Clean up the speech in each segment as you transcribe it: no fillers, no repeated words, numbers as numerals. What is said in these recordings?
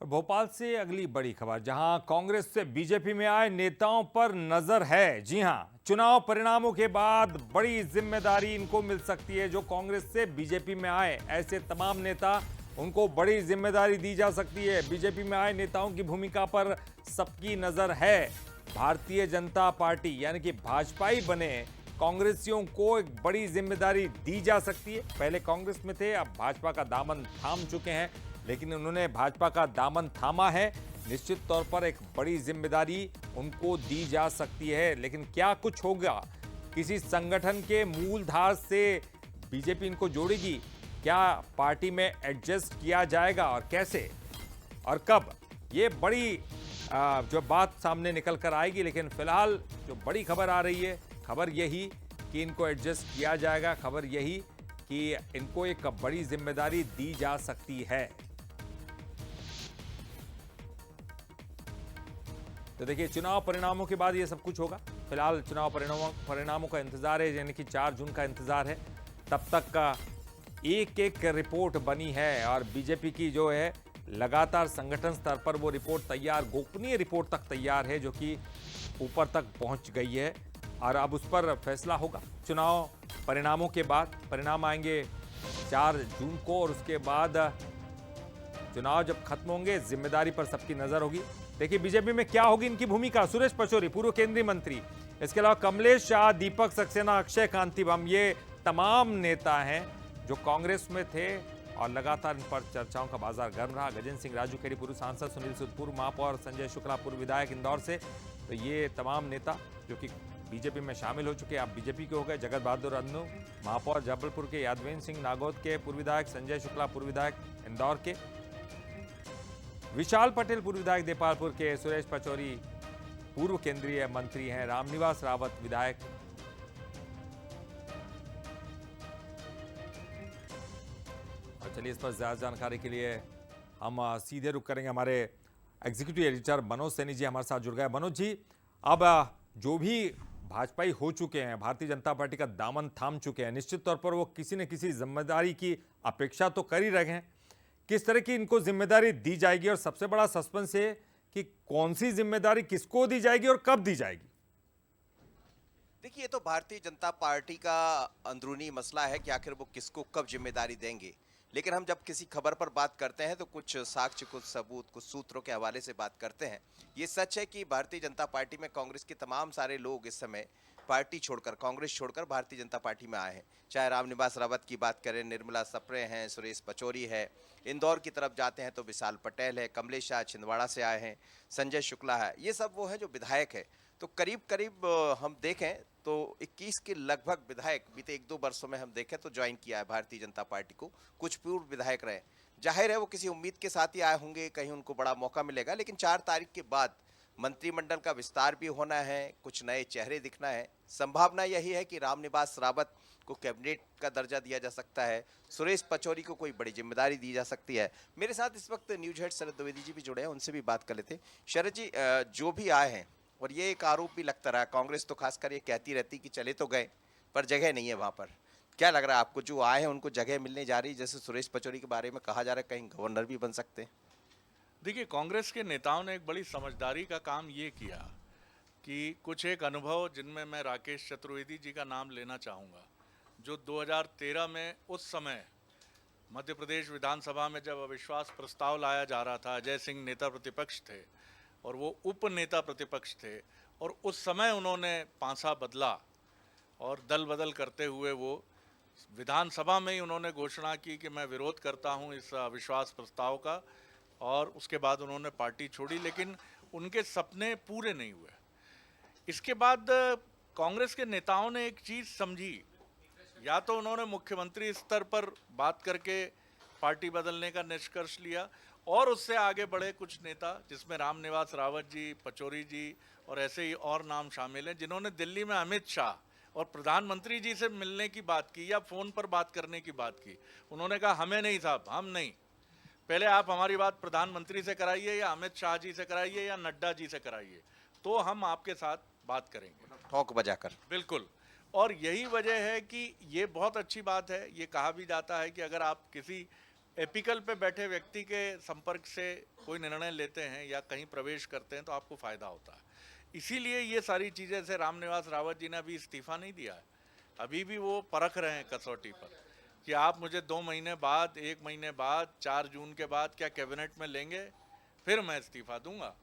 भोपाल से अगली बड़ी खबर, जहां कांग्रेस से बीजेपी में आए नेताओं पर नजर है। जी हां, चुनाव परिणामों के बाद बड़ी जिम्मेदारी इनको मिल सकती है। जो कांग्रेस से बीजेपी में आए ऐसे तमाम नेता, उनको बड़ी जिम्मेदारी दी जा सकती है। बीजेपी में आए नेताओं की भूमिका पर सबकी नजर है। भारतीय जनता पार्टी यानी कि भाजपाई बने कांग्रेसियों को एक बड़ी जिम्मेदारी दी जा सकती है। पहले कांग्रेस में थे, अब भाजपा का दामन थाम चुके हैं, लेकिन उन्होंने भाजपा का दामन थामा है। निश्चित तौर पर एक बड़ी जिम्मेदारी उनको दी जा सकती है। लेकिन क्या कुछ होगा? किसी संगठन के मूलधार से बीजेपी इनको जोड़ेगी? क्या पार्टी में एडजस्ट किया जाएगा और कैसे और कब? ये बड़ी जो बात सामने निकल कर आएगी। लेकिन फिलहाल जो बड़ी खबर आ रही है, खबर यही कि इनको एडजस्ट किया जाएगा। खबर यही कि इनको एक बड़ी जिम्मेदारी दी जा सकती है। तो देखिए, चुनाव परिणामों के बाद ये सब कुछ होगा। फिलहाल चुनाव परिणामों का इंतजार है, यानी कि 4 जून का इंतजार है। तब तक का एक एक रिपोर्ट बनी है और बीजेपी की जो है लगातार संगठन स्तर पर वो रिपोर्ट तैयार, गोपनीय रिपोर्ट तक तैयार है, जो कि ऊपर तक पहुंच गई है और अब उस पर फैसला होगा चुनाव परिणामों के बाद। परिणाम आएंगे 4 जून को और उसके बाद चुनाव जब खत्म होंगे, जिम्मेदारी पर सबकी नजर होगी। देखिए, बीजेपी में क्या होगी इनकी भूमिका। सुरेश पचौरी, पूर्व केंद्रीय मंत्री, इसके अलावा कमलेश शाह, दीपक सक्सेना, अक्षय कांतिबम, ये तमाम नेता हैं जो कांग्रेस में थे और लगातार इन पर चर्चाओं का बाजार गर्म रहा। गजेंद्र सिंह राजू खेड़ी, पूर्व सांसद, सुनील सूद, पूर्व महापौर, संजय शुक्ला, पूर्व विधायक इंदौर से। तो ये तमाम नेता जो कि बीजेपी में शामिल हो चुके हैं, अब बीजेपी के हो गए। जगत बहादुर अन्नू, महापौर जबलपुर के, यादवेंद्र सिंह नागौद के पूर्व विधायक, संजय शुक्ला पूर्व विधायक इंदौर के, विशाल पटेल पूर्व विधायक देपालपुर के, सुरेश पचौरी पूर्व केंद्रीय मंत्री हैं, रामनिवास रावत विधायक। और चलिए, इस पर ज्यादा जानकारी के लिए हम सीधे रुक करेंगे। हमारे एग्जीक्यूटिव एडिटर मनोज सैनी जी हमारे साथ जुड़ गए। मनोज जी, अब जो भी भाजपाई हो चुके हैं, भारतीय जनता पार्टी का दामन थाम चुके हैं, निश्चित तौर पर वो किसी न किसी जिम्मेदारी की अपेक्षा तो कर ही रहे हैं। किस तरह की इनको जिम्मेदारी दी जाएगी और सबसे बड़ा सस्पेंस है कि कौन सी जिम्मेदारी किसको दी जाएगी और कब दी जाएगी? देखिए, ये तो भारतीय जनता पार्टी का अंदरूनी मसला है कि आखिर वो किसको कब जिम्मेदारी देंगे। लेकिन हम जब किसी खबर पर बात करते हैं तो कुछ साक्ष्य, कुछ सबूत, कुछ सूत्रों के हवाले से बात करते हैं। ये सच है कि भारतीय जनता पार्टी में कांग्रेस के तमाम सारे लोग इस समय पार्टी छोड़कर, कांग्रेस छोड़कर भारतीय जनता पार्टी में आए हैं। चाहे रामनिवास रावत की बात करें, निर्मला सप्रे हैं, सुरेश पचौरी है, इंदौर की तरफ जाते हैं तो विशाल पटेल है, कमलेश शाह छिंदवाड़ा से आए हैं, संजय शुक्ला है। ये सब वो है जो विधायक है। तो करीब करीब हम देखें तो 21 के लगभग विधायक बीते 1-2 वर्षों में हम देखें तो ज्वाइन किया है भारतीय जनता पार्टी को। कुछ पूर्व विधायक रहे, जाहिर है वो किसी उम्मीद के साथ ही आए होंगे, कहीं उनको बड़ा मौका मिलेगा। लेकिन 4 तारीख के बाद मंत्रिमंडल का विस्तार भी होना है, कुछ नए चेहरे दिखना है। संभावना यही है कि रामनिवास रावत को कैबिनेट का दर्जा दिया जा सकता है, सुरेश पचौरी को कोई बड़ी जिम्मेदारी दी जा सकती है। मेरे साथ इस वक्त न्यूज हेड शरद द्विवेदी जी भी जुड़े हैं, उनसे भी बात कर लेते। शरद जी, जो भी आए हैं, और ये एक आरोप भी लगता रहा, कांग्रेस तो खासकर ये कहती रहती कि चले तो गए पर जगह नहीं है वहां पर। क्या लग रहा है आपको, जो आए हैं उनको जगह मिलने जा रही? जैसे सुरेश पचौरी के बारे में कहा जा रहा है कहीं गवर्नर भी बन सकते हैं। देखिए, कांग्रेस के नेताओं ने एक बड़ी समझदारी का काम ये किया कि कुछ एक अनुभव, जिनमें मैं राकेश चतुर्वेदी जी का नाम लेना चाहूँगा, जो 2013 में उस समय मध्य प्रदेश विधानसभा में जब अविश्वास प्रस्ताव लाया जा रहा था, अजय सिंह नेता प्रतिपक्ष थे और वो उप नेता प्रतिपक्ष थे, और उस समय उन्होंने पांसा बदला और दल बदल करते हुए वो विधानसभा में ही उन्होंने घोषणा की कि मैं विरोध करता हूं इस अविश्वास प्रस्ताव का, और उसके बाद उन्होंने पार्टी छोड़ी। लेकिन उनके सपने पूरे नहीं हुए। इसके बाद कांग्रेस के नेताओं ने एक चीज़ समझी, या तो उन्होंने मुख्यमंत्री स्तर पर बात करके पार्टी बदलने का निष्कर्ष लिया, और उससे आगे बढ़े कुछ नेता, जिसमें रामनिवास रावत जी, पचौरी जी और ऐसे ही और नाम शामिल हैं, जिन्होंने दिल्ली में अमित शाह और प्रधानमंत्री जी से मिलने की बात की या फ़ोन पर बात करने की बात की। उन्होंने कहा, हमें नहीं साहब, हम नहीं, पहले आप हमारी बात प्रधानमंत्री से कराइए या अमित शाह जी से कराइए या नड्डा जी से कराइए, तो हम आपके साथ बात करेंगे। ठोक बजाकर। बिल्कुल। और यही वजह है कि ये बहुत अच्छी बात है। ये कहा भी जाता है कि अगर आप किसी एपिकल पे बैठे व्यक्ति के संपर्क से कोई निर्णय लेते हैं या कहीं प्रवेश करते हैं तो आपको फायदा होता है। इसीलिए ये सारी चीजें से रामनिवास रावत जी ने अभी इस्तीफा नहीं दिया है, अभी भी वो परख रहे हैं कसौटी पर कि आप मुझे 2 महीने बाद, 1 महीने बाद, 4 जून के बाद क्या कैबिनेट में लेंगे, फिर मैं इस्तीफा दूंगा।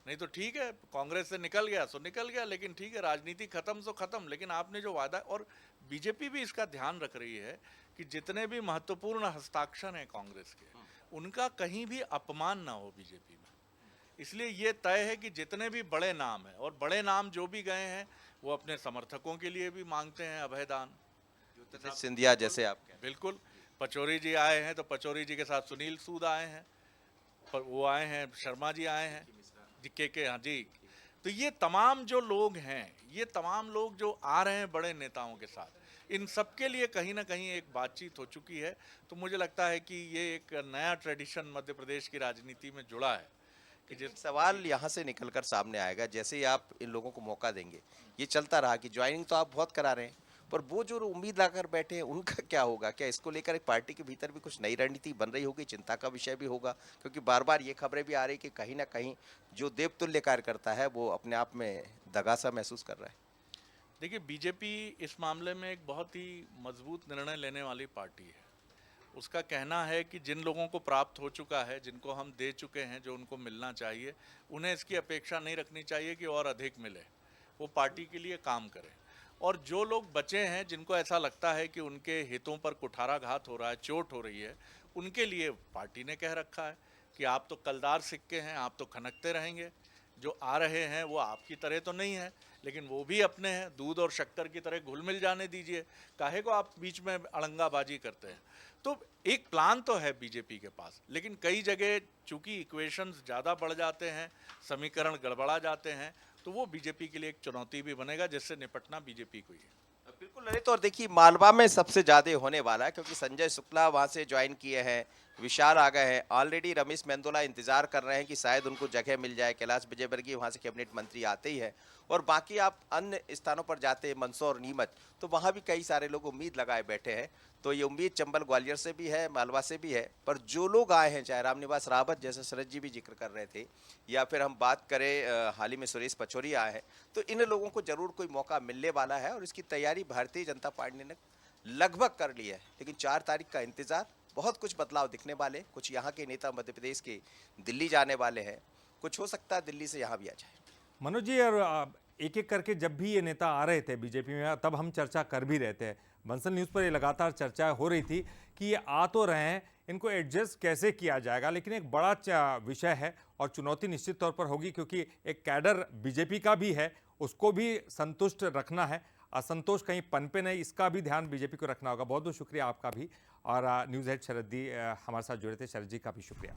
नहीं तो ठीक है, कांग्रेस से निकल गया सो निकल गया, लेकिन ठीक है, राजनीति खत्म सो खत्म। लेकिन आपने जो वादा, और बीजेपी भी इसका ध्यान रख रही है कि जितने भी महत्वपूर्ण हस्ताक्षर हैं कांग्रेस के, उनका कहीं भी अपमान ना हो बीजेपी में। इसलिए ये तय है कि जितने भी बड़े नाम हैं, और बड़े नाम जो भी गए हैं वो अपने समर्थकों के लिए भी मांगते हैं अभयदान। सिंधिया जैसे आप कह रहे बिल्कुल, पचौरी जी आए हैं तो पचौरी जी के साथ सुनील सूद आए हैं, पर वो आए हैं, शर्मा जी आए हैं, जी के हाँ जी। तो ये तमाम जो लोग हैं, ये तमाम लोग जो आ रहे हैं बड़े नेताओं के साथ, इन सब के लिए कहीं ना कहीं एक बातचीत हो चुकी है। तो मुझे लगता है कि ये एक नया ट्रेडिशन मध्य प्रदेश की राजनीति में जुड़ा है कि एक सवाल यहाँ से निकलकर सामने आएगा, जैसे ही आप इन लोगों को मौका देंगे, ये चलता रहा कि ज्वाइनिंग तो आप बहुत करा रहे हैं, पर वो जो उम्मीद लाकर बैठे हैं उनका क्या होगा? क्या इसको लेकर एक पार्टी के भीतर भी कुछ नई रणनीति बन रही होगी, चिंता का विषय भी होगा? क्योंकि बार बार ये खबरें भी आ रही कि कहीं ना कहीं जो देवतुल्य कार्य करता है वो अपने आप में दगा सा महसूस कर रहा है। देखिए, बीजेपी इस मामले में एक बहुत ही मजबूत निर्णय लेने वाली पार्टी है। उसका कहना है कि जिन लोगों को प्राप्त हो चुका है, जिनको हम दे चुके हैं, जो उनको मिलना चाहिए, उन्हें इसकी अपेक्षा नहीं रखनी चाहिए कि और अधिक मिले। वो पार्टी के लिए काम करें। और जो लोग बचे हैं, जिनको ऐसा लगता है कि उनके हितों पर कुठाराघात हो रहा है, चोट हो रही है, उनके लिए पार्टी ने कह रखा है कि आप तो कलदार सिक्के हैं, आप तो खनकते रहेंगे। जो आ रहे हैं वो आपकी तरह तो नहीं है, लेकिन वो भी अपने हैं, दूध और शक्कर की तरह घुल मिल जाने दीजिए, काहे को आप बीच में अड़ंगाबाजी करते हैं। तो एक प्लान तो है बीजेपी के पास, लेकिन कई जगह चूंकि इक्वेशंस ज़्यादा बढ़ जाते हैं, समीकरण गड़बड़ा जाते हैं, तो वो बीजेपी के लिए एक चुनौती भी बनेगा, जिससे निपटना बीजेपी को ही है। बिल्कुल ललित, और देखिए मालवा में सबसे ज्यादा होने वाला है क्योंकि संजय शुक्ला वहां से ज्वाइन किए हैं, विशाल आ गए हैं, ऑलरेडी रमेश मेंदोला इंतजार कर रहे हैं कि शायद उनको जगह मिल जाए, कैलाश विजयवर्गीय वहां से कैबिनेट मंत्री आते ही है, और बाकी आप अन्य स्थानों पर जाते हैं, मंदसौर, नीमच, तो वहां भी कई सारे लोग उम्मीद लगाए बैठे हैं। तो ये उम्मीद चंबल ग्वालियर से भी है, मालवा से भी है, पर जो लोग आए हैं, चाहे रामनिवास रावत जैसे शरद जी भी जिक्र कर रहे थे, या फिर हम बात करें हाल ही में सुरेश पचौरी आए हैं, तो इन लोगों को जरूर कोई मौका मिलने वाला है और इसकी तैयारी भारतीय जनता पार्टी ने लगभग कर ली है। लेकिन 4 तारीख का इंतजार, बहुत कुछ बदलाव दिखने वाले, कुछ यहाँ के नेता मध्य प्रदेश के दिल्ली जाने वाले हैं, कुछ हो सकता है दिल्ली से यहाँ भी आ जाए। मनोज जी, और एक एक करके जब भी ये नेता आ रहे थे बीजेपी में, तब हम चर्चा कर भी रहे थे, बंसल न्यूज़ पर ये लगातार चर्चा हो रही थी कि ये आ तो रहे हैं, इनको एडजस्ट कैसे किया जाएगा। लेकिन एक बड़ा विषय है और चुनौती निश्चित तौर पर होगी, क्योंकि एक कैडर बीजेपी का भी है, उसको भी संतुष्ट रखना है, असंतोष कहीं पनपे नहीं, इसका भी ध्यान बीजेपी को रखना होगा। बहुत बहुत शुक्रिया आपका भी, और न्यूज़ हेड शरद जी हमारे साथ जुड़े थे, शरद जी का भी शुक्रिया।